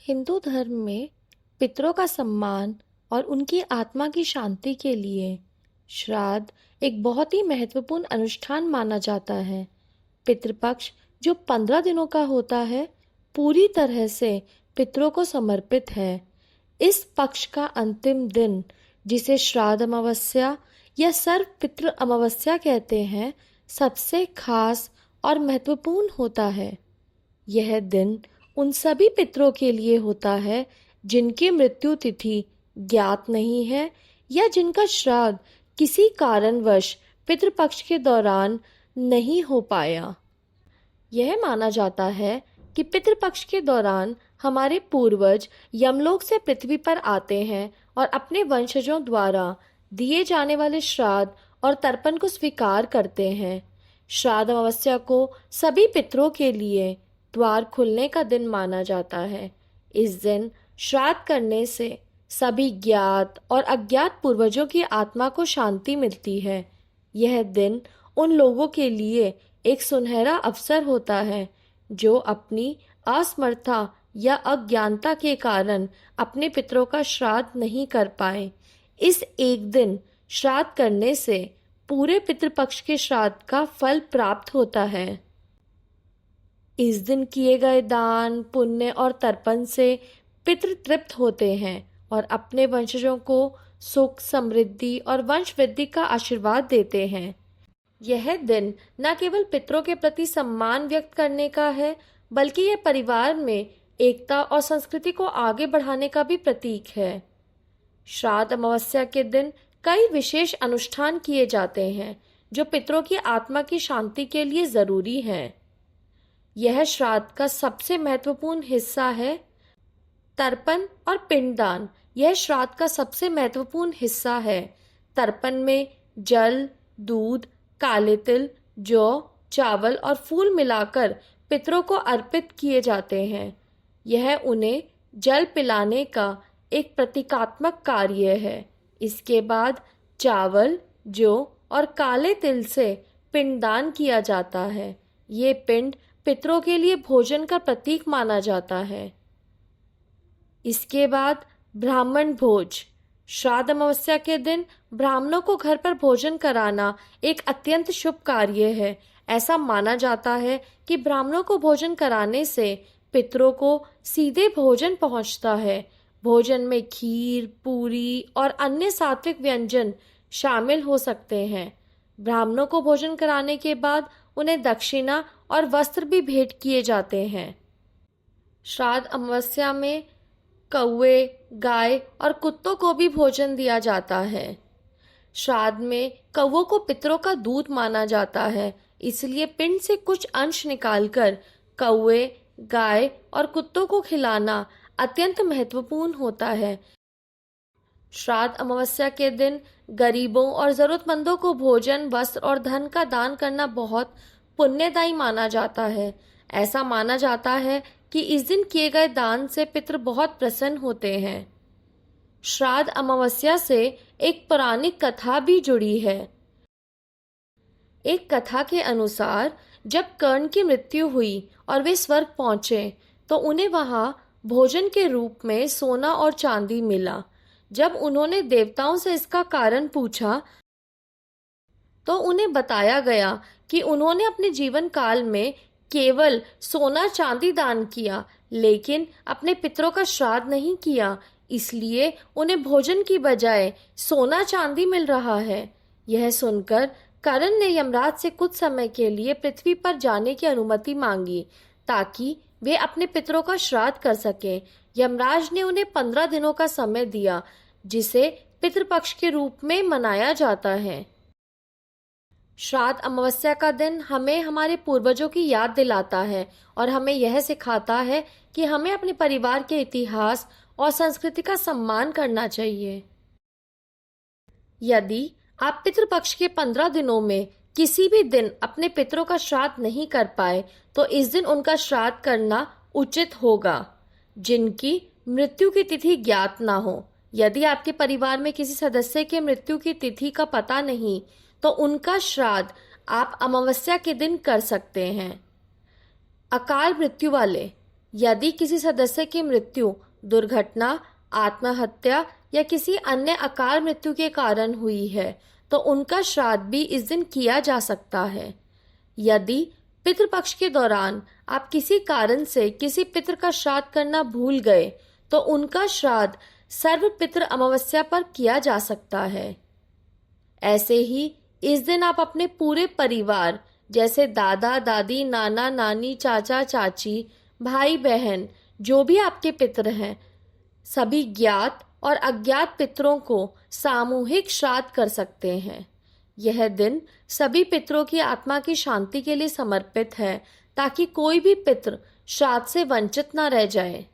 हिंदू धर्म में पितरों का सम्मान और उनकी आत्मा की शांति के लिए श्राद्ध एक बहुत ही महत्वपूर्ण अनुष्ठान माना जाता है। पितृपक्ष जो 15 दिनों का होता है, पूरी तरह से पितरों को समर्पित है। इस पक्ष का अंतिम दिन, जिसे श्राद्ध अमावस्या या सर्व पितृ अमावस्या कहते हैं, सबसे खास और महत्वपूर्ण होता है। यह दिन उन सभी पितरों के लिए होता है जिनकी मृत्यु तिथि ज्ञात नहीं है या जिनका श्राद्ध किसी कारणवश पितृपक्ष के दौरान नहीं हो पाया। यह माना जाता है कि पितृपक्ष के दौरान हमारे पूर्वज यमलोक से पृथ्वी पर आते हैं और अपने वंशजों द्वारा दिए जाने वाले श्राद्ध और तर्पण को स्वीकार करते हैं। श्राद्ध अमावस्या को सभी पितरों के लिए द्वार खुलने का दिन माना जाता है। इस दिन श्राद्ध करने से सभी ज्ञात और अज्ञात पूर्वजों की आत्मा को शांति मिलती है। यह दिन उन लोगों के लिए एक सुनहरा अवसर होता है जो अपनी असमर्थता या अज्ञानता के कारण अपने पितरों का श्राद्ध नहीं कर पाए। इस एक दिन श्राद्ध करने से पूरे पितृपक्ष के श्राद्ध का फल प्राप्त होता है। इस दिन किए गए दान, पुण्य और तर्पण से पितृ तृप्त होते हैं और अपने वंशजों को सुख, समृद्धि और वंश वृद्धि का आशीर्वाद देते हैं। यह दिन न केवल पितरों के प्रति सम्मान व्यक्त करने का है, बल्कि यह परिवार में एकता और संस्कृति को आगे बढ़ाने का भी प्रतीक है। श्राद्ध अमावस्या के दिन कई विशेष अनुष्ठान किए जाते हैं जो पितरों की आत्मा की शांति के लिए जरूरी हैं। यह श्राद्ध का सबसे महत्वपूर्ण हिस्सा है। तर्पण और पिंडदान यह श्राद्ध का सबसे महत्वपूर्ण हिस्सा है। तर्पण में जल, दूध, काले तिल, जौ, चावल और फूल मिलाकर पितरों को अर्पित किए जाते हैं। यह उन्हें जल पिलाने का एक प्रतीकात्मक कार्य है। इसके बाद चावल, जौ और काले तिल से पिंडदान किया जाता है। ये पिंड पितरों के लिए भोजन का प्रतीक माना जाता है। इसके बाद ब्राह्मण भोज। श्राद्ध अमावस्या के दिन ब्राह्मणों को घर पर भोजन कराना एक अत्यंत शुभ कार्य है। ऐसा माना जाता है कि ब्राह्मणों को भोजन कराने से पितरों को सीधे भोजन पहुंचता है। भोजन में खीर, पूरी और अन्य सात्विक व्यंजन शामिल हो सकते हैं। ब्राह्मणों को भोजन कराने के बाद उन्हें दक्षिणा और वस्त्र भी भेंट किए जाते हैं। श्राद्ध अमावस्या में कौवे, गाय और कुत्तों को भी भोजन दिया जाता है। श्राद्ध में कौवों को पितरों का दूत माना जाता है, इसलिए पिंड से कुछ अंश निकालकर कौवे, गाय और कुत्तों को खिलाना अत्यंत महत्वपूर्ण होता है। श्राद्ध अमावस्या के दिन गरीबों और जरूरतमंदों को भोजन, वस्त्र और धन का दान करना बहुत पुण्यदायी माना जाता है। ऐसा माना जाता है कि इस दिन किए गए दान से पितृ बहुत प्रसन्न होते हैं। श्राद्ध अमावस्या से एक पौराणिक कथा भी जुड़ी है। एक कथा के अनुसार जब कर्ण की मृत्यु हुई और वे स्वर्ग पहुंचे तो उन्हें वहां भोजन के रूप में सोना और चांदी मिला। जब उन्होंने देवताओं से इसका कारण पूछा तो उन्हें बताया गया कि उन्होंने अपने जीवन काल में केवल सोना चांदी दान किया, लेकिन अपने पितरों का श्राद्ध नहीं किया, इसलिए उन्हें भोजन की बजाय सोना चांदी मिल रहा है। यह सुनकर कर्ण ने यमराज से कुछ समय के लिए पृथ्वी पर जाने की अनुमति मांगी ताकि वे अपने पितरों का श्राद्ध कर सकें। यमराज ने उन्हें 15 दिनों का समय दिया, जिसे पितृपक्ष के रूप में मनाया जाता है। श्राद्ध अमावस्या का दिन हमें हमारे पूर्वजों की याद दिलाता है और हमें यह सिखाता है कि हमें अपने परिवार के इतिहास और संस्कृति का सम्मान करना चाहिए। यदि आप पितृपक्ष के 15 दिनों में किसी भी दिन अपने पितरों का श्राद्ध नहीं कर पाए तो इस दिन उनका श्राद्ध करना उचित होगा, जिनकी मृत्यु की तिथि ज्ञात ना हो। यदि आपके परिवार में किसी सदस्य के मृत्यु की तिथि का पता नहीं तो उनका श्राद्ध आप अमावस्या के दिन कर सकते हैं। अकाल मृत्यु वाले यदि किसी सदस्य की मृत्यु दुर्घटना, आत्महत्या या किसी अन्य अकाल मृत्यु के कारण हुई है तो उनका श्राद्ध भी इस दिन किया जा सकता है। यदि पितृपक्ष के दौरान आप किसी कारण से किसी पितृ का श्राद्ध करना भूल गए तो उनका श्राद्ध सर्व पितृ अमावस्या पर किया जा सकता है। ऐसे ही इस दिन आप अपने पूरे परिवार जैसे दादा दादी, नाना नानी, चाचा चाची, भाई बहन, जो भी आपके पितृ हैं, सभी ज्ञात और अज्ञात पितरों को सामूहिक श्राद्ध कर सकते हैं। यह दिन सभी पितरों की आत्मा की शांति के लिए समर्पित है ताकि कोई भी पितृ श्राद्ध से वंचित न रह जाए।